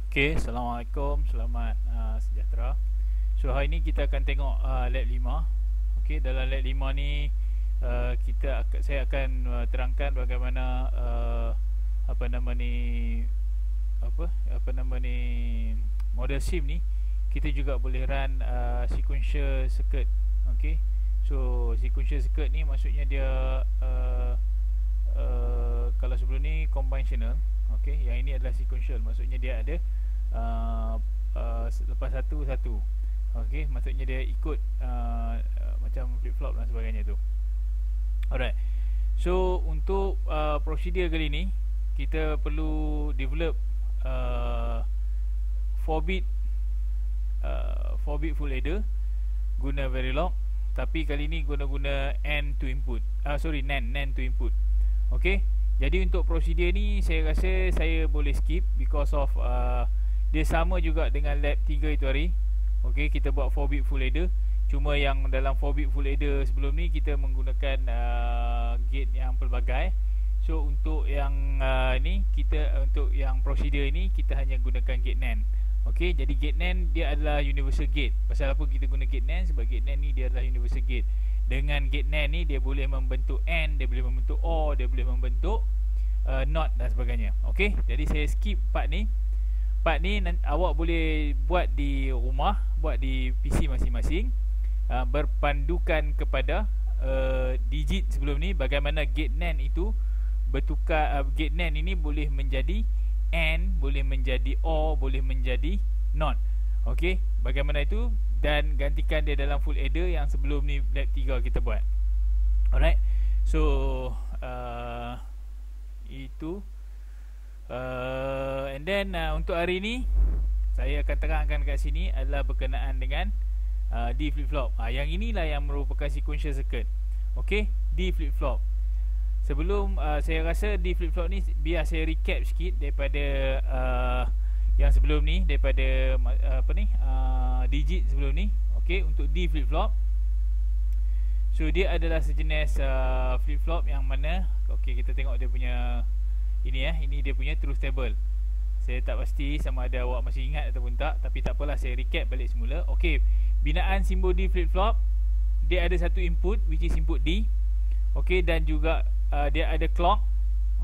Okay, Assalamualaikum, selamat sejahtera. So hari ni kita akan tengok lab 5. Okay, dalam lab 5 ni saya akan terangkan bagaimana apa nama ni apa nama ni model sim ni kita juga boleh run sequential circuit. Okay, so sequential circuit ni maksudnya dia kalau sebelum ni conventional. Okay, yang ini adalah sequential, maksudnya dia ada lepas satu. Okay, maksudnya dia ikut macam flip flop dan sebagainya tu. Alright, so untuk prosedur kali ni kita perlu develop 4-bit 4-bit full adder guna Verilog, tapi kali ni guna AND to input, NAND to input. Okay, jadi untuk prosedur ni saya rasa saya boleh skip because of dia sama juga dengan lab 3 itu hari. Okay, kita buat 4-bit full adder, cuma yang dalam 4-bit full adder sebelum ni kita menggunakan gate yang pelbagai. So untuk yang untuk yang prosedur ini kita hanya gunakan gate NAND. Okay, jadi gate NAND dia adalah universal gate. Pasal apa kita guna gate NAND? Sebab gate NAND ni dia adalah universal gate. Dengan gate NAND ni dia boleh membentuk AND, dia boleh membentuk OR, dia boleh membentuk NOT dan sebagainya. Okay, jadi saya skip part ni. Part ni awak boleh buat di rumah, buat di PC masing-masing, berpandukan kepada digit sebelum ni, bagaimana gate NAND itu bertukar. Gate NAND ini boleh menjadi AND, boleh menjadi OR, boleh menjadi NOT. Okay, bagaimana itu, dan gantikan dia dalam full adder yang sebelum ni lab 3 kita buat. Alright, so itu and then untuk hari ni saya akan terangkan kat sini adalah berkenaan dengan D flip-flop. Yang inilah yang merupakan sequential circuit. Okay, D flip-flop. Sebelum saya rasa D flip-flop ni, biar saya recap sikit daripada yang sebelum ni, daripada digit sebelum ni. Okay, untuk D flip-flop, so dia adalah sejenis flip-flop yang mana, okay, kita tengok dia punya ini dia punya truth table. Saya tak pasti sama ada awak masih ingat ataupun tak, tapi tak apalah, saya recap balik semula. Okay, binaan simbol D flip-flop, dia ada satu input which is input D. Okay, dan juga dia ada clock.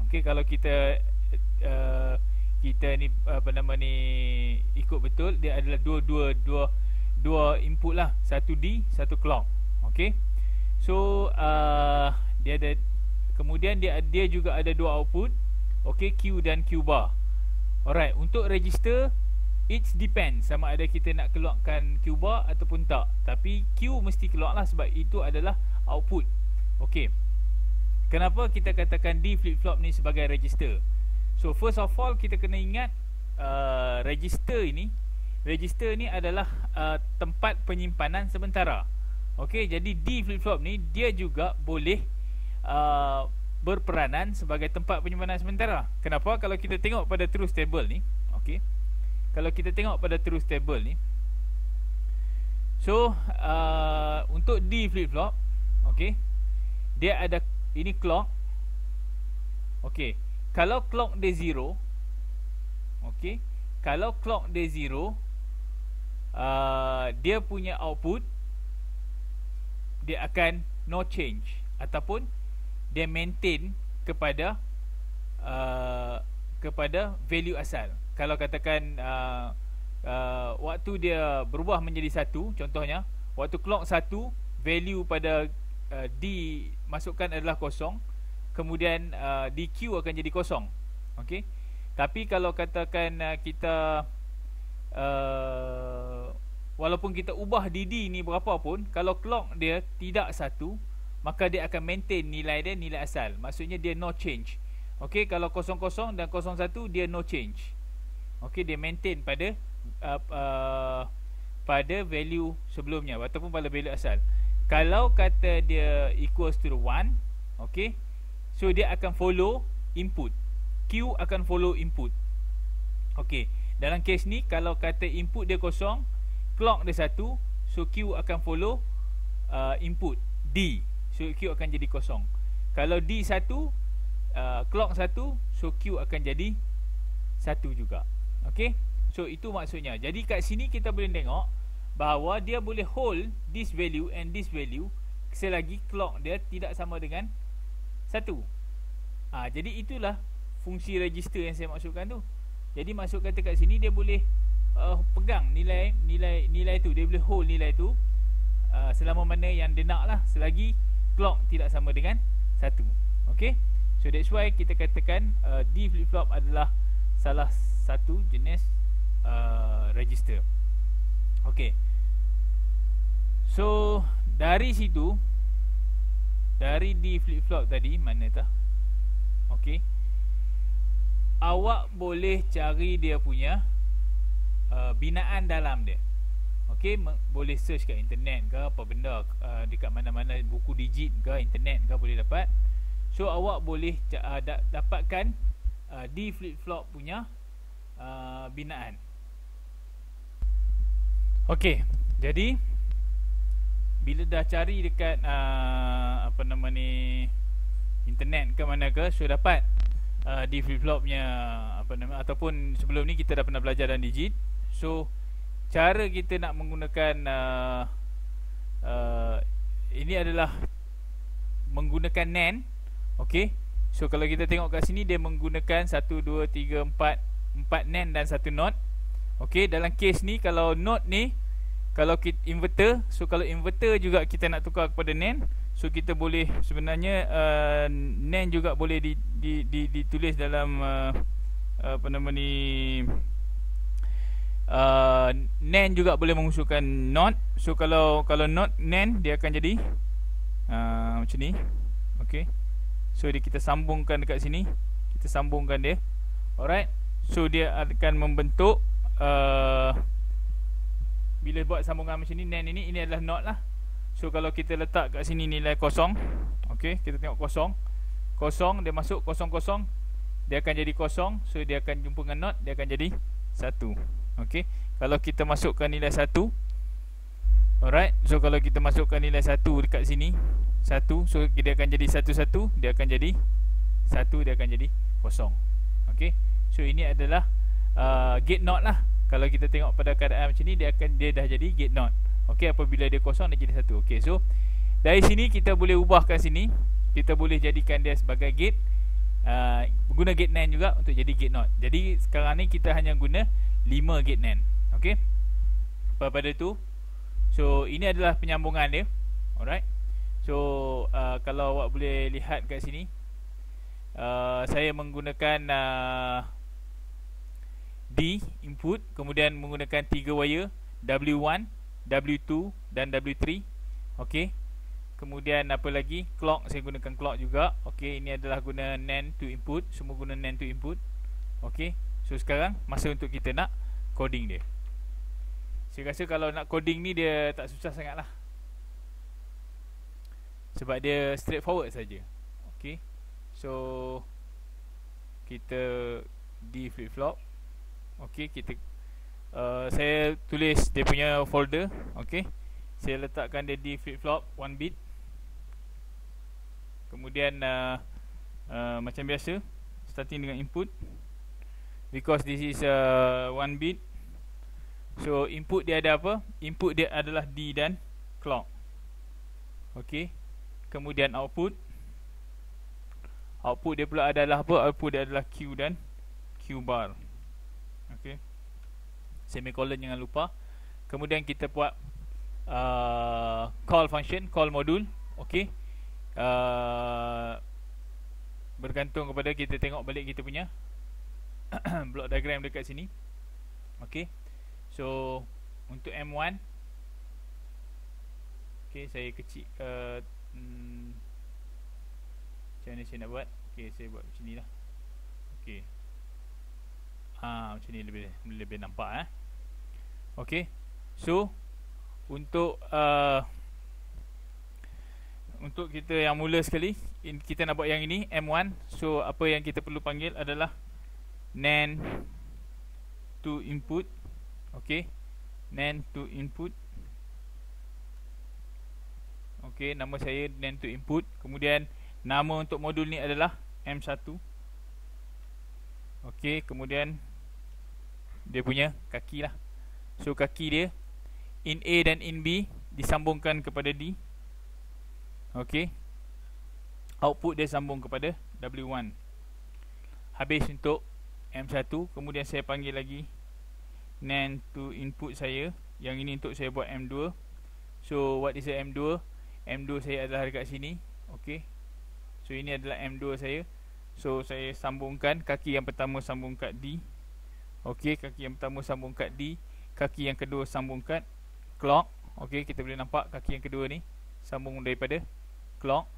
Okay, kalau kita ni ikut betul, dia adalah dua input lah, satu D, satu clock. Okay, so dia ada, kemudian dia juga ada dua output. Okay, Q dan Q bar. Alright, untuk register, it depends sama ada kita nak keluarkan Q bar ataupun tak, tapi Q mesti keluar lah sebab itu adalah output. Okay, kenapa kita katakan D flip-flop ni sebagai register? So first of all, kita kena ingat register ni adalah tempat penyimpanan sementara. Okay, jadi D flip-flop ni dia juga boleh berperanan sebagai tempat penyimpanan sementara. Kenapa? Kalau kita tengok pada truth table ni, okay, kalau kita tengok pada truth table ni, so untuk D flip-flop, okay, dia ada ini clock. Okay, kalau clock dia 0, okay, kalau clock dia 0, dia punya output dia akan no change, ataupun dia maintain kepada value asal. Kalau katakan waktu dia berubah menjadi 1, contohnya waktu clock 1, value pada D masukkan adalah 0, kemudian DQ akan jadi 0. Okay, tapi kalau katakan kita walaupun kita ubah DD ni berapa pun, kalau clock dia tidak 1, maka dia akan maintain nilai dia, nilai asal. Maksudnya dia no change. Okay, kalau 00 dan 01 dia no change. Okay, dia maintain pada pada value sebelumnya ataupun pada value asal. Kalau kata dia equals to 1, okay, so dia akan follow input. Q akan follow input. Okay, dalam kes ni kalau kata input dia 0, clock dia 1, so Q akan follow input D, so Q akan jadi 0. Kalau D 1, clock 1, so Q akan jadi 1 juga. Okay, So itu maksudnya. Jadi kat sini kita boleh tengok bahawa dia boleh hold this value and this value selagi clock dia tidak sama dengan 1. Jadi itulah fungsi register yang saya maksudkan tu. Jadi maksud kata kat sini dia boleh pegang nilai tu, dia boleh hold nilai tu selama mana yang dia nak lah, selagi clock tidak sama dengan 1. Okay, so that's why kita katakan D flip-flop adalah salah satu jenis register. Okay, so dari situ, dari D flip-flop tadi, mana tah? Okay, awak boleh cari dia punya binaan dalam dia. Okay, boleh search kat internet ke apa benda, dekat mana-mana, buku digit ke internet ke boleh dapat. So awak boleh dapatkan D flip-flop punya binaan. Okay, jadi bila dah cari dekat apa nama ni, internet ke mana ke, so dapat D flip-flop punya apa nama, ataupun sebelum ni kita dah pernah belajar dalam digit. So cara kita nak menggunakan ini adalah menggunakan NAND. Okay, so kalau kita tengok kat sini dia menggunakan 1, 2, 3, 4 NAND dan 1 NOT. Okay, dalam case ni kalau NOT ni, kalau kita inverter, so kalau inverter juga kita nak tukar kepada NAND, so kita boleh sebenarnya NAND juga boleh ditulis dalam apa nama ni, NAND juga boleh mengusulkan NOT. So kalau NOT NAND dia akan jadi macam ni. Okay, so kita sambungkan dekat sini, kita sambungkan dia. Alright, so dia akan membentuk bila buat sambungan macam ni, NAND ini adalah NOT lah. So kalau kita letak kat sini nilai kosong, okay, kita tengok kosong, dia masuk kosong, dia akan jadi kosong. So dia akan jumpa dengan NOT, dia akan jadi 1. Okay, kalau kita masukkan nilai 1, alright, so kalau kita masukkan nilai 1 dekat sini, 1, so dia akan jadi 1, dia akan jadi 1, dia akan jadi kosong. Okay, so ini adalah gate NOT lah. Kalau kita tengok pada keadaan macam ni, dia dah jadi gate NOT. Okay, apabila dia kosong dia jadi 1. Okay, so dari sini kita boleh ubahkan sini, kita boleh jadikan dia sebagai gate, guna gate NAND juga untuk jadi gate NOT. Jadi sekarang ni kita hanya guna 5 gate NAND. Okay, pada tu, so ini adalah penyambungan dia. Alright, so kalau awak boleh lihat kat sini, saya menggunakan D input, kemudian menggunakan 3 wire, W1, W2 dan W3. Okay, kemudian apa lagi, clock, saya gunakan clock juga. Okay, ini adalah guna NAND to input, semua guna NAND to input. Okay, so sekarang masa untuk kita nak coding dia. Saya rasa kalau nak coding ni dia tak susah sangat lah, sebab dia straightforward saja. Okay, so kita D flip-flop. Okay, kita saya tulis dia punya folder. Okay, saya letakkan dia D flip-flop 1 bit. Kemudian macam biasa, starting dengan input, because this is 1 bit. So input dia ada apa? Input dia adalah D dan clock. Okay, kemudian output dia pula adalah apa? Output dia adalah Q dan Q bar. Okay, semicolon jangan lupa. Kemudian kita buat call function, call module. Okay, bergantung kepada kita tengok balik kita punya block diagram dekat sini. Okay, so untuk M1, okay, saya kecil macam mana saya nak buat. Okay, saya buat macam ni lah. Okay, macam ni lebih nampak. Okay, so untuk kita yang mula sekali, kita nak buat yang ini M1. So apa yang kita perlu panggil adalah NAND to input. Okay, NAND to input. Okay, nama saya NAND to input. Kemudian nama untuk modul ni adalah M1. Okay, kemudian dia punya kaki lah. So kaki dia in A dan in B disambungkan kepada D. Okey. Output dia sambung kepada W1. Habis untuk M1. Kemudian saya panggil lagi NAND to input saya. Yang ini untuk saya buat M2. So what is the M2? M2 saya adalah dekat sini. Okey. So ini adalah M2 saya. So saya sambungkan kaki yang pertama sambung kat D. Okey, kaki yang pertama sambung kat D. Kaki yang kedua sambung kat clock. Okey, kita boleh nampak kaki yang kedua ni sambung daripada clock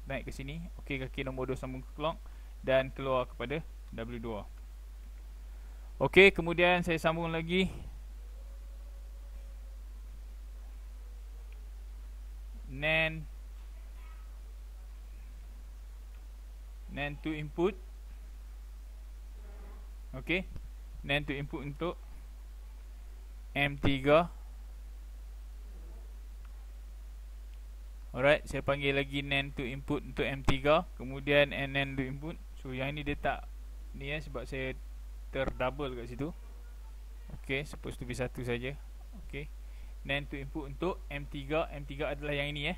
naik ke sini. Okey, kaki nombor 2 sambung ke clock dan keluar kepada W2. Okey, kemudian saya sambung lagi NAND to input. Okey, NAND to input untuk M3. Alright, saya panggil lagi NAND to input untuk M3. Kemudian NAND to input. So yang ni dia tak ni sebab saya terdouble kat situ. Okey, supposed to be satu saja. Okey, NAND to input untuk M3. M3 adalah yang ini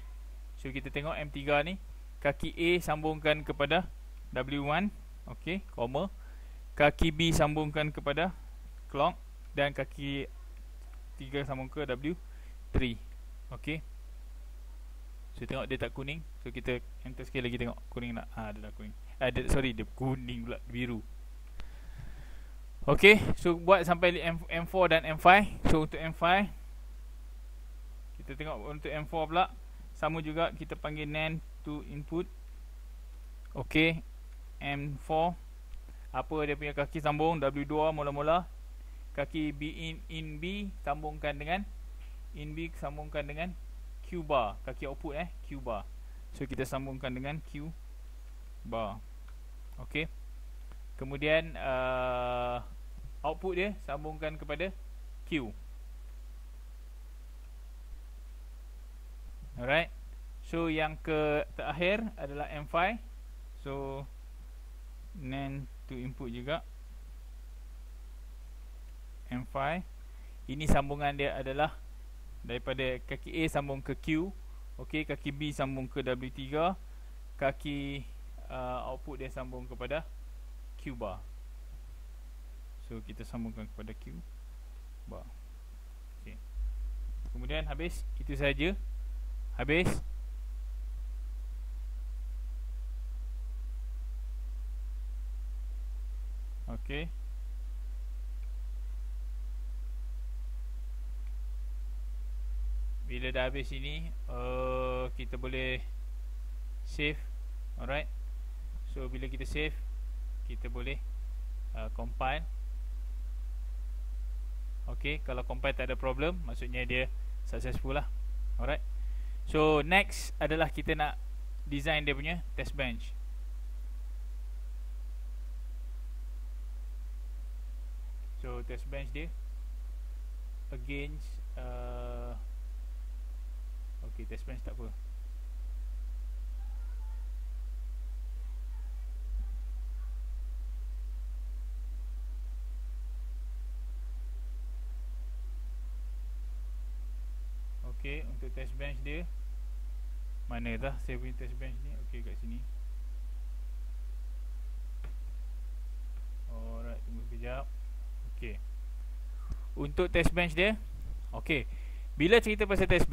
So kita tengok M3 ni, kaki A sambungkan kepada W1. Okey, koma. Kaki B sambungkan kepada clock dan kaki 3 sambung ke W3. Okey. So tengok dia tak kuning. So kita enter sekali lagi tengok kuning tak. Dia dah kuning. Sorry, dia kuning pula, biru. Okey, so buat sampai M4 dan M5. So untuk M5 kita tengok untuk M4 pula sama juga, kita panggil NAND to input. Okey, M4 apa dia punya kaki sambung W2 mula-mula. Kaki B in B sambungkan dengan in B sambungkan dengan Q bar, kaki output Q bar. So kita sambungkan dengan Q bar. Okey. Kemudian output dia sambungkan kepada Q. Alright. So yang ke terakhir adalah M5. So NAND to input juga M5. Ini sambungan dia adalah daripada kaki A sambung ke Q. Okey, kaki B sambung ke W3. Kaki output dia sambung kepada Q bar. So kita sambungkan kepada Q bar. Okey. Kemudian habis, itu saja. Habis. Okey. Bila dah habis ini, kita boleh save. Alright. So bila kita save, kita boleh compile. Okay, kalau compile tak ada problem, maksudnya dia successful lah. Alright. So next adalah kita nak design dia punya test bench. So test bench dia against okay, test bench tak apa. Okay, untuk test bench dia mana dah saya punya test bench ni. Okay, kat sini. Alright, tunggu sekejap. Okay, untuk test bench dia, okay, bila cerita pasal test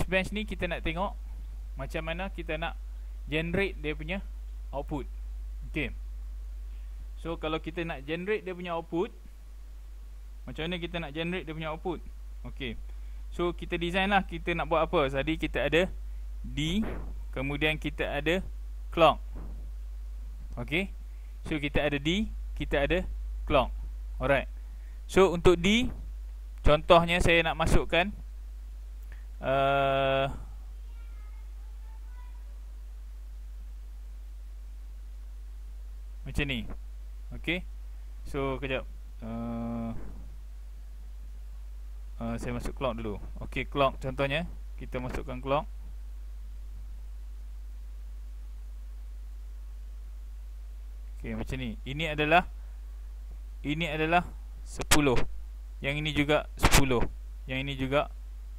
bench ni kita nak tengok macam mana kita nak generate dia punya output. Okay, so kalau kita nak generate dia punya output, macam mana kita nak generate dia punya output? Okay, so kita design lah kita nak buat apa. Tadi kita ada D, kemudian kita ada clock. Okay, so kita ada D, kita ada clock. Alright. So untuk D, contohnya saya nak masukkan macam ni. Okay, so kejap, saya masuk clock dulu. Okay, clock contohnya kita masukkan clock. Okay, macam ni. Ini adalah 10. yang ini juga 10, yang ini juga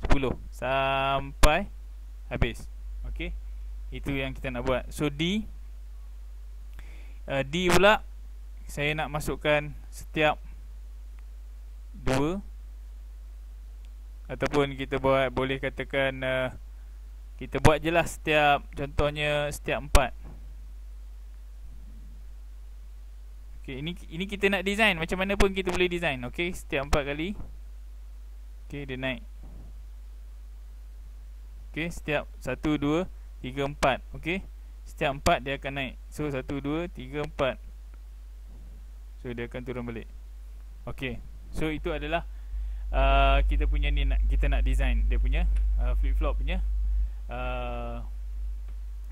10 sampai habis. Okey, itu yang kita nak buat. So D pula saya nak masukkan setiap 2, ataupun kita buat, boleh katakan kita buat je lah setiap, contohnya setiap 4. Okay, ini kita nak design, macam mana pun kita boleh design. Okay, setiap 4 kali. Okay, dia naik. Okay, setiap 1, 2, 3, 4. Okay, setiap 4 dia akan naik. So 1, 2, 3, 4. So dia akan turun balik. Okay, so itu adalah kita punya ni, kita nak design dia punya flip-flop punya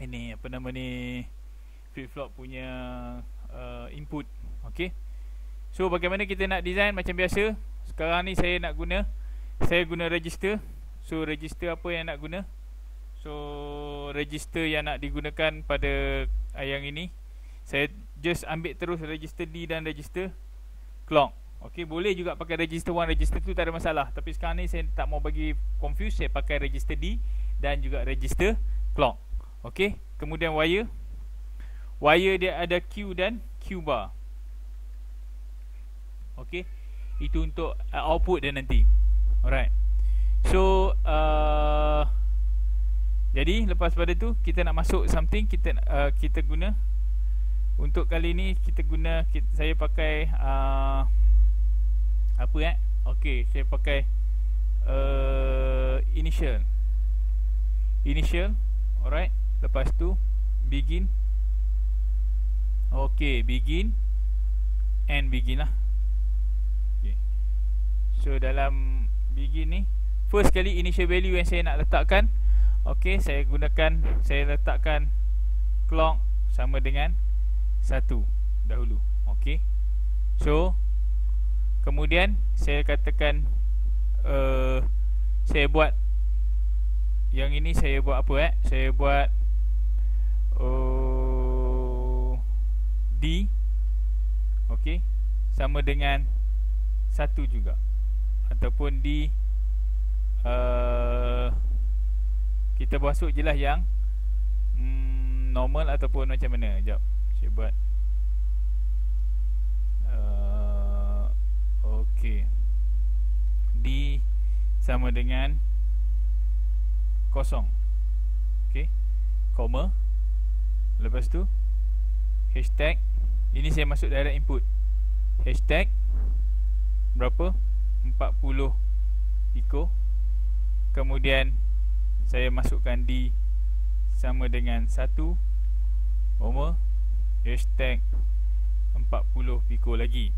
ini apa nama ni, flip-flop punya input. Okay, so bagaimana kita nak design? Macam biasa, sekarang ni saya guna register. So register apa yang nak guna? So register yang nak digunakan pada yang ini, saya just ambil terus register D dan register clock. Okey, boleh juga pakai register 1, register 2, tak ada masalah. Tapi sekarang ni saya tak mau bagi confuse, saya pakai register D dan juga register clock. Okey, kemudian wire dia ada Q dan Q bar. Okey, itu untuk output dia nanti. Alright. So jadi lepas pada tu kita nak masuk something, kita guna untuk kali ni saya pakai okey, saya pakai initial. Alright, lepas tu begin. Okey, begin and begin lah. Okay. So dalam begin ni, first kali initial value yang saya nak letakkan, okey, saya letakkan clock sama dengan 1 dahulu. Okey, so kemudian saya katakan saya buat yang ini, saya buat apa saya buat D, okey, sama dengan 1 juga, ataupun D kita masuk je lah yang normal ataupun macam mana. Sekejap, saya buat okey, D sama dengan 0. Okey, koma. Lepas tu hashtag, ini saya masuk direct input. Hashtag berapa? 40 pico. Kemudian saya masukkan D sama dengan 1, koma, hashtag 40 pico lagi.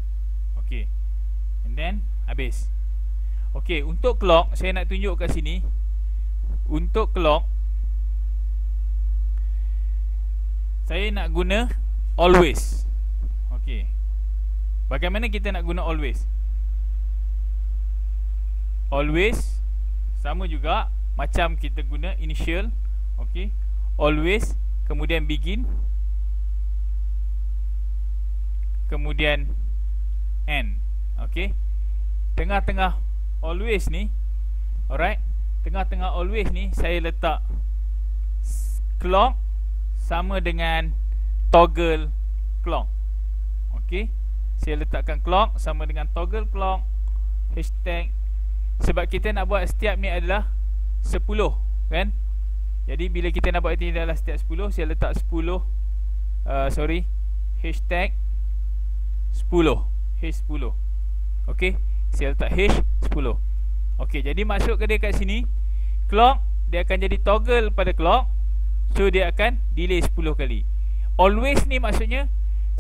Okey, and then habis. Okey, untuk clock saya nak tunjuk kat sini. Untuk clock saya nak guna always. Okey, bagaimana kita nak guna always? Always sama juga macam kita guna initial. Okey, always, kemudian begin, kemudian end. Okey, tengah-tengah always ni, alright, tengah-tengah always ni saya letak clock sama dengan toggle clock. Okey, saya letakkan clock sama dengan toggle clock, hashtag, sebab kita nak buat setiap ni adalah 10, kan? Jadi bila kita nak buat ini adalah setiap 10, saya letak 10 hashtag 10, hash 10. Okey, saya letak hash 10. Okey, jadi masuk ke dia kat sini, clock dia akan jadi toggle pada clock. So dia akan delay 10 kali. Always ni maksudnya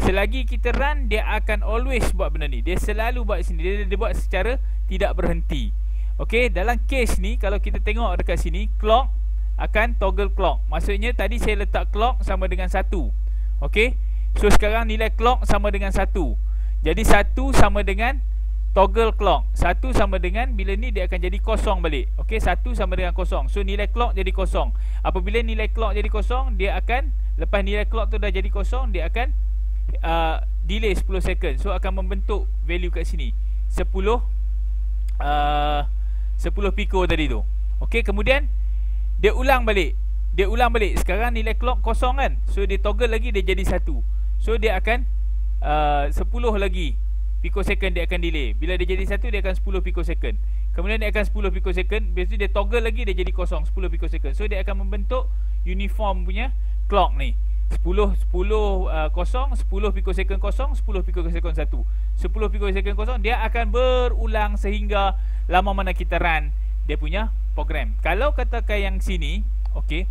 selagi kita run, dia akan always buat benda ni. Dia selalu buat sini, dia buat secara tidak berhenti. Okey, dalam case ni kalau kita tengok dekat sini, clock akan toggle clock. Maksudnya tadi saya letak clock sama dengan 1. Okey, so sekarang nilai clock sama dengan 1. Jadi 1 sama dengan toggle clock. 1 sama dengan, bila ni dia akan jadi kosong balik. Okey, 1 sama dengan kosong. So nilai clock jadi kosong. Apabila nilai clock jadi kosong, dia akan, lepas nilai clock tu dah jadi kosong, dia akan delay 10 second. So akan membentuk value kat sini 10 10 piko tadi tu. Okey, kemudian dia ulang balik. Sekarang nilai clock kosong kan, so dia toggle lagi, dia jadi 1. So dia akan 10 lagi picosecond dia akan delay. Bila dia jadi 1, dia akan 10 picosecond. Kemudian dia akan 10 picosecond. Lepas tu dia toggle lagi, dia jadi kosong 10 picosecond. So dia akan membentuk uniform punya clock ni. 10 kosong, 10 picosecond kosong, 10 picosecond 1. 10 picosecond kosong, dia akan berulang sehingga lama mana kita run dia punya program. Kalau katakan yang sini, okey.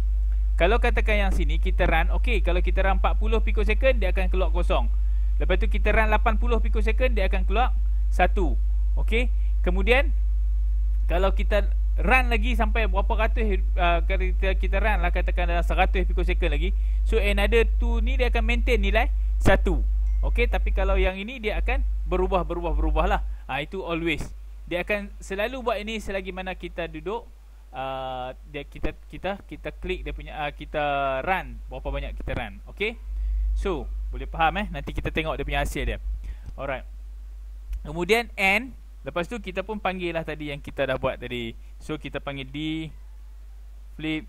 Kalau katakan yang sini kita run, okey, kalau kita run 40 picosecond dia akan keluar kosong. Lepas tu kita run 80 picosecond dia akan keluar 1. Okey. Kemudian kalau kita run lagi sampai berapa ratus, kita run lah katakan dalam 100 picosecond lagi, so another 2 ni dia akan maintain nilai 1. Okey, tapi kalau yang ini dia akan berubah lah. Itu always. Dia akan selalu buat ini selagi mana kita duduk, kita klik dia punya, kita run berapa banyak kita run. Okey. So, boleh faham nanti kita tengok dia punya hasil dia. Alright. Kemudian and, lepas tu kita pun panggil lah tadi yang kita dah buat tadi. So kita panggil D flip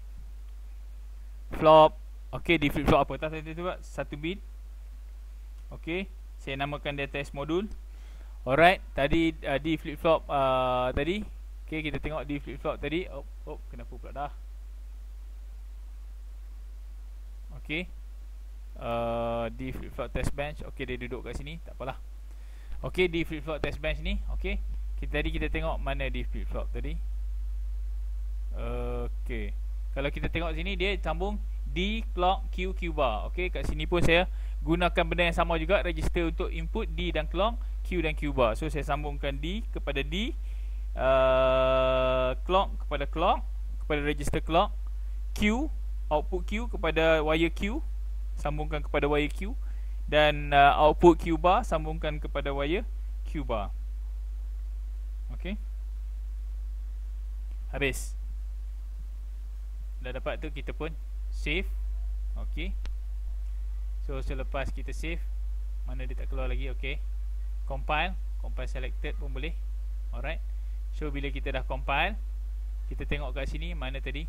flop. Okey, D flip flop apa tadi tu buat? 1 bit. Okey, saya namakan dia test modul. Alright, tadi D flip flop tadi. Okey, kita tengok D flip flop tadi. Kenapa pula dah? Okey. D flip flop test bench. Okey, dia duduk kat sini, tak apalah. Okey, D flip flop test bench ni. Okey. Kita tengok mana D flip flop tadi. Okey. Kalau kita tengok sini dia sambung D clock Q Q bar. Okey, kat sini pun saya gunakan benda yang sama juga, register untuk input D dan clock, Q dan Q bar. So saya sambungkan D kepada D, clock kepada register clock, Q output Q kepada wire Q, sambungkan kepada wire Q, dan output Q bar sambungkan kepada wire Q bar. Okey. Habis. Dah dapat tu, kita pun save. Okey. So selepas kita save, mana dia tak keluar lagi. Okey. Compile selected pun boleh. Alright. So bila kita dah compile, kita tengok kat sini mana tadi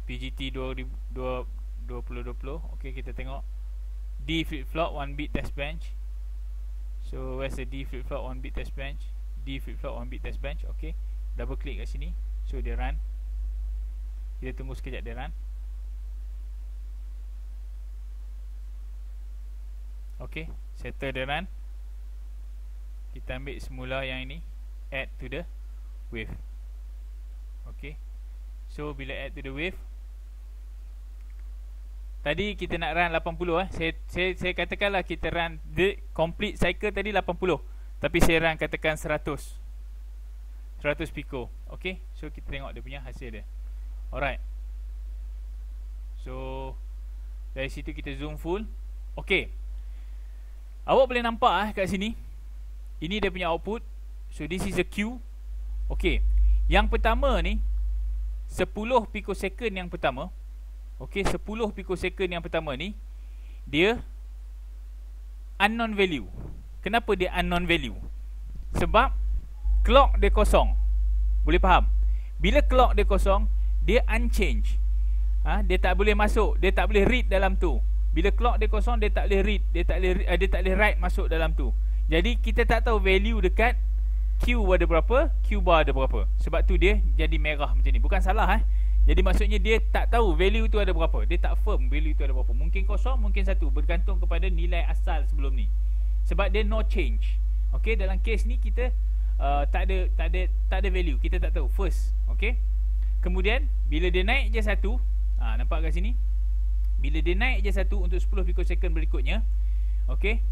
PGT 2020. Okey, kita tengok D flip flop 1 bit test bench. So where's the D flip flop 1 bit test bench? D flip flop 1 bit test bench. Okey, double click kat sini. So dia run. Kita tunggu sekejap dia run. Okey, settle dia run. Kita ambil semula yang ini, add to the wave. Okey. So bila add to the wave, tadi kita nak run 80 Saya katakanlah kita run the complete cycle tadi 80, tapi saya run katakan 100 pico. Okey, so kita tengok dia punya hasil dia. Alright. So dari situ kita zoom full. Okey, awak boleh nampak kat sini, ini dia punya output. So this is a Q. Okey, yang pertama ni 10 picosecond yang pertama. Okey, 10 picosecond yang pertama ni dia unknown value. Kenapa dia unknown value? Sebab clock dia kosong. Boleh faham? Bila clock dia kosong, dia unchanged. Dia tak boleh masuk, dia tak boleh read dalam tu. Bila clock dia kosong, dia tak boleh read, dia tak boleh write masuk dalam tu. Jadi kita tak tahu value dekat Q ada berapa, Q bar ada berapa. Sebab tu dia jadi merah macam ni. Bukan salah Jadi maksudnya dia tak tahu value tu ada berapa. Dia tak firm value tu ada berapa. Mungkin kosong, mungkin 1, bergantung kepada nilai asal sebelum ni. Sebab dia no change. Okey, dalam case ni kita tak ada value, kita tak tahu first. Okey. Kemudian bila dia naik je 1, nampak kat sini. Bila dia naik je 1 untuk 10 picosecond berikutnya. Okey.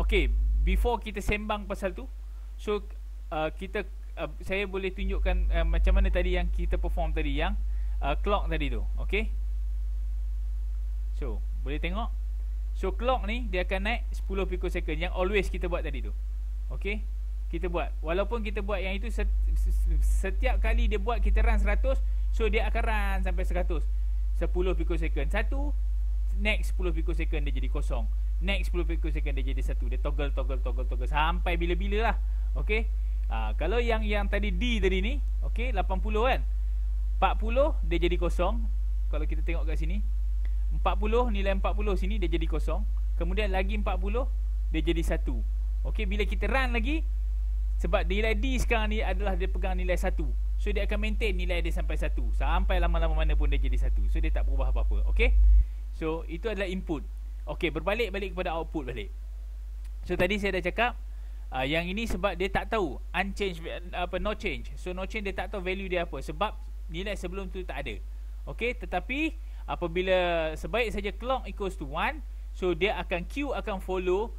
Okey, before kita sembang pasal tu, so saya boleh tunjukkan macam mana tadi yang kita perform tadi, yang clock tadi tu. Okey. So boleh tengok. So clock ni dia akan naik 10 picosecond yang always kita buat tadi tu. Okey, kita buat. Walaupun kita buat yang itu setiap kali dia buat kita run 100, so dia akan run sampai 100. 10 picosecond 1, next 10 picosecond dia jadi kosong. next 10 pikosekon dia jadi 1. Dia toggle sampai bila-bila lah. Okey. Kalau yang tadi D tadi ni, okey, 80 kan. 40 dia jadi kosong. Kalau kita tengok kat sini, 40, nilai 40 sini dia jadi kosong. Kemudian lagi 40 dia jadi 1. Okey, bila kita run lagi, sebab nilai D sekarang ni adalah dia pegang nilai 1, so dia akan maintain nilai dia sampai 1. Sampai lama-lama mana pun dia jadi 1. So dia tak berubah apa-apa. Okey. So itu adalah input. Okey, balik kepada output balik. So tadi saya dah cakap yang ini sebab dia tak tahu unchanged, no change. So no change, dia tak tahu value dia apa sebab nilai sebelum tu tak ada. Okey, tetapi apabila sebaik saja clock equals to 1, so dia akan Q akan follow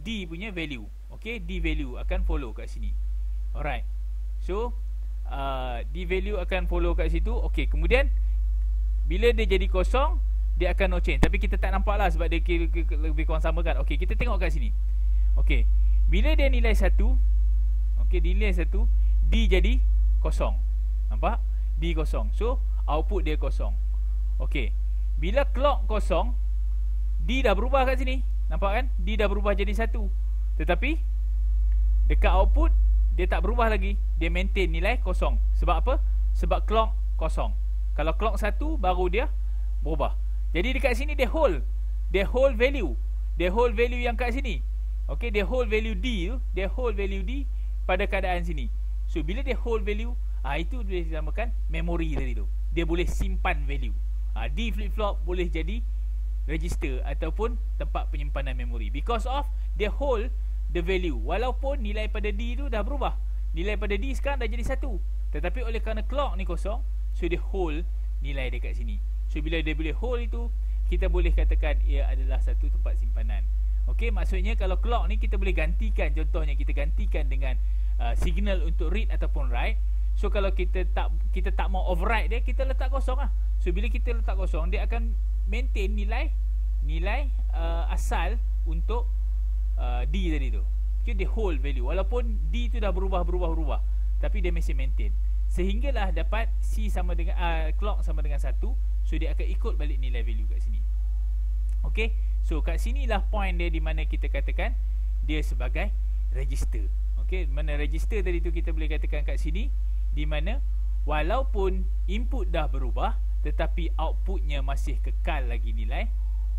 D punya value. Okey, D value akan follow kat sini. Alright. So D value akan follow kat situ. Okey, kemudian bila dia jadi kosong, dia akan no change. Tapi kita tak nampak lah sebab dia lebih kurang sama kan. Okey, kita tengok kat sini. Okey, bila dia nilai 1, okey, nilai 1, D jadi kosong. Nampak? D kosong. So output dia kosong. Okey, bila clock kosong, D dah berubah kat sini. Nampak kan? D dah berubah jadi 1. Tetapi dekat output dia tak berubah lagi. Dia maintain nilai kosong. Sebab apa? Sebab clock kosong. Kalau clock 1 baru dia berubah. Jadi dekat sini dia hold value. Dia hold value yang kat sini. Okey, dia hold value D tu, dia hold value D pada keadaan sini. So bila dia hold value, itu dia dinamakan memory tadi tu. Dia boleh simpan value. D flip-flop boleh jadi register ataupun tempat penyimpanan memori because of dia hold the value. Walaupun nilai pada D tu dah berubah. Nilai pada D sekarang dah jadi 1. Tetapi oleh kerana clock ni kosong, so dia hold nilai dekat sini. So bila dia boleh hold itu, kita boleh katakan ia adalah satu tempat simpanan. Okey, maksudnya kalau clock ni kita boleh gantikan, contohnya kita gantikan dengan signal untuk read ataupun write. So kalau kita tak mau override dia, kita letak kosong lah. So bila kita letak kosong, dia akan maintain nilai asal untuk D tadi tu. Okay, dia hold value walaupun D tu dah berubah, tapi dia masih maintain sehinggalah dapat C sama dengan clock sama dengan 1. So dia akan ikut balik nilai value kat sini. Okey, so kat sinilah point dia di mana kita katakan dia sebagai register. Okey, mana register tadi tu kita boleh katakan kat sini di mana walaupun input dah berubah tetapi outputnya masih kekal lagi nilai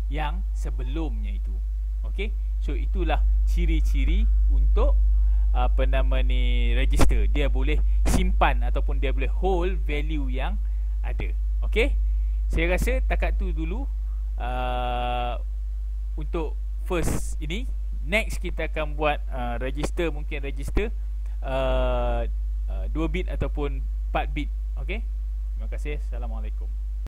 yang sebelumnya itu. Okey, so itulah ciri-ciri untuk register. Dia boleh simpan ataupun dia boleh hold value yang ada. Okey, saya rasa takat tu dulu untuk first ini. Next kita akan buat register, mungkin register 2 bit ataupun 4 bit. Okey, terima kasih. Assalamualaikum.